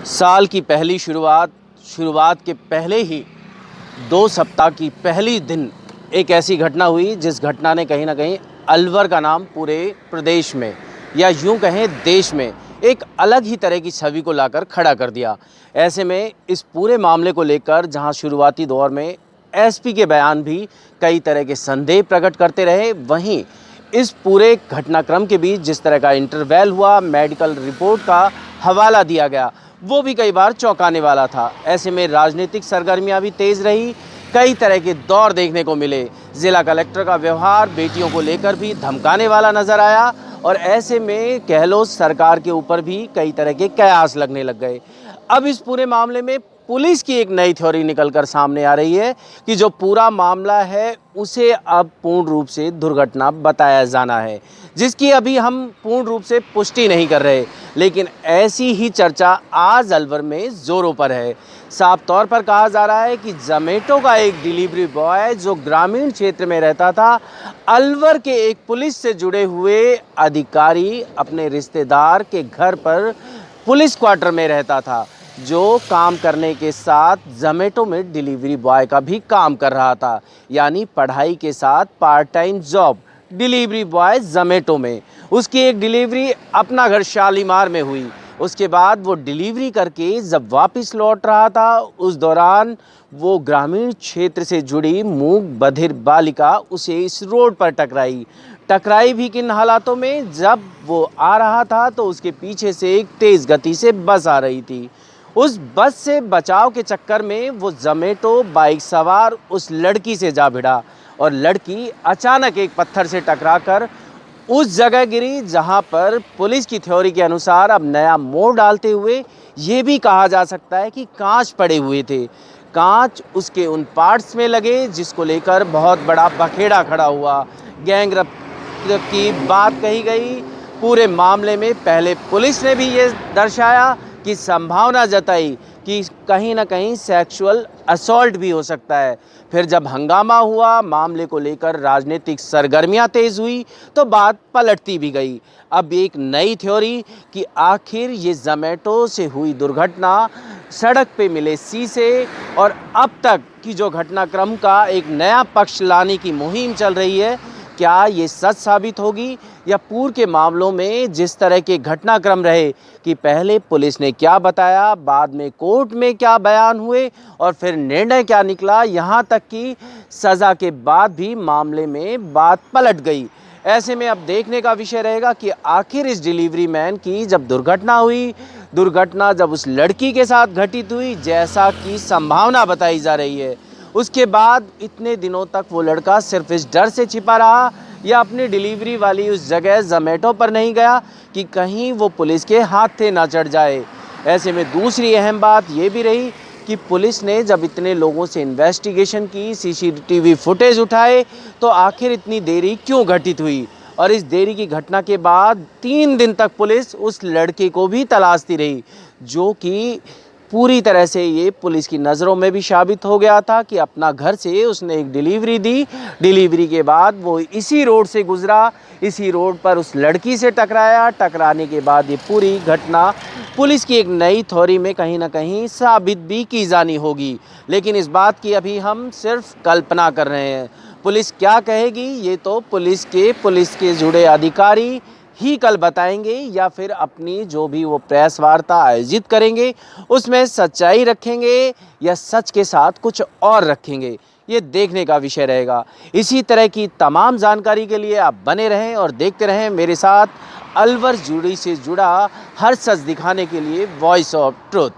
साल की पहली शुरुआत के पहले ही 2 सप्ताह की पहली दिन एक ऐसी घटना हुई जिस घटना ने कहीं ना कहीं अलवर का नाम पूरे प्रदेश में या यूं कहें देश में एक अलग ही तरह की छवि को लाकर खड़ा कर दिया। ऐसे में इस पूरे मामले को लेकर जहां शुरुआती दौर में एसपी के बयान भी कई तरह के संदेह प्रकट करते रहे, वहीं इस पूरे घटनाक्रम के बीच जिस तरह का इंटरवल हुआ, मेडिकल रिपोर्ट का हवाला दिया गया, वो भी कई बार चौंकाने वाला था। ऐसे में राजनीतिक सरगर्मियां भी तेज रही, कई तरह के दौर देखने को मिले। जिला कलेक्टर का व्यवहार बेटियों को लेकर भी धमकाने वाला नजर आया और ऐसे में गहलोत सरकार के ऊपर भी कई तरह के कयास लगने लग गए। अब इस पूरे मामले में पुलिस की एक नई थ्योरी निकलकर सामने आ रही है कि जो पूरा मामला है उसे अब पूर्ण रूप से दुर्घटना बताया जाना है, जिसकी अभी हम पूर्ण रूप से पुष्टि नहीं कर रहे, लेकिन ऐसी ही चर्चा आज अलवर में जोरों पर है। साफ तौर पर कहा जा रहा है कि जोमेटो का एक डिलीवरी बॉय जो ग्रामीण क्षेत्र में रहता था, अलवर के एक पुलिस से जुड़े हुए अधिकारी अपने रिश्तेदार के घर पर पुलिस क्वार्टर में रहता था, जो काम करने के साथ जोमेटो में डिलीवरी बॉय का भी काम कर रहा था। यानी पढ़ाई के साथ part time job delivery boy Zomato में। उसकी एक डिलीवरी अपना घर शालीमार में हुई। उसके बाद वो डिलीवरी करके जब वापस लौट रहा था, उस दौरान वो ग्रामीण क्षेत्र से जुड़ी मूक बधिर बालिका उसे इस रोड पर टकराई भी किन हालातों में, जब वो आ रहा था तो उसके पीछे से एक तेज़ गति से बस आ रही थी। उस बस से बचाव के चक्कर में वो जोमेटो बाइक सवार उस लड़की से जा भिड़ा और लड़की अचानक एक पत्थर से टकराकर उस जगह गिरी जहां पर पुलिस की थ्योरी के अनुसार अब नया मोड़ डालते हुए ये भी कहा जा सकता है कि कांच पड़े हुए थे। कांच उसके उन पार्ट्स में लगे जिसको लेकर बहुत बड़ा बखेड़ा खड़ा हुआ। गैंगरेप की बात कही गई। पूरे मामले में पहले पुलिस ने भी ये दर्शाया कि संभावना जताई कि कहीं ना कहीं सेक्सुअल असॉल्ट भी हो सकता है। फिर जब हंगामा हुआ, मामले को लेकर राजनीतिक सरगर्मियां तेज हुई तो बात पलटती भी गई। अब एक नई थ्योरी कि आखिर ये जोमेटो से हुई दुर्घटना, सड़क पे मिले शीशे और अब तक की जो घटनाक्रम का एक नया पक्ष लाने की मुहिम चल रही है, क्या ये सच साबित होगी या पूर्व के मामलों में जिस तरह के घटनाक्रम रहे कि पहले पुलिस ने क्या बताया, बाद में कोर्ट में क्या बयान हुए और फिर निर्णय क्या निकला, यहाँ तक कि सज़ा के बाद भी मामले में बात पलट गई। ऐसे में अब देखने का विषय रहेगा कि आखिर इस डिलीवरी मैन की जब दुर्घटना जब उस लड़की के साथ घटित हुई जैसा कि संभावना बताई जा रही है, उसके बाद इतने दिनों तक वो लड़का सिर्फ इस डर से छिपा रहा या अपनी डिलीवरी वाली उस जगह जोमेटो पर नहीं गया कि कहीं वो पुलिस के हाथे ना चढ़ जाए। ऐसे में दूसरी अहम बात ये भी रही कि पुलिस ने जब इतने लोगों से इन्वेस्टिगेशन की, सीसीटीवी फुटेज उठाए, तो आखिर इतनी देरी क्यों घटित हुई। और इस देरी की घटना के बाद 3 दिन तक पुलिस उस लड़के को भी तलाशती रही, जो कि पूरी तरह से ये पुलिस की नज़रों में भी साबित हो गया था कि अपना घर से उसने एक डिलीवरी दी। डिलीवरी के बाद वो इसी रोड से गुजरा, इसी रोड पर उस लड़की से टकराने के बाद ये पूरी घटना पुलिस की एक नई थ्योरी में कहीं ना कहीं साबित भी की जानी होगी। लेकिन इस बात की अभी हम सिर्फ कल्पना कर रहे हैं। पुलिस क्या कहेगी ये तो पुलिस के जुड़े अधिकारी ही कल बताएंगे, या फिर अपनी जो भी वो प्रेस वार्ता आयोजित करेंगे उसमें सच्चाई रखेंगे या सच के साथ कुछ और रखेंगे, ये देखने का विषय रहेगा। इसी तरह की तमाम जानकारी के लिए आप बने रहें और देखते रहें मेरे साथ अलवर जुड़ी से जुड़ा हर सच दिखाने के लिए वॉइस ऑफ ट्रुथ।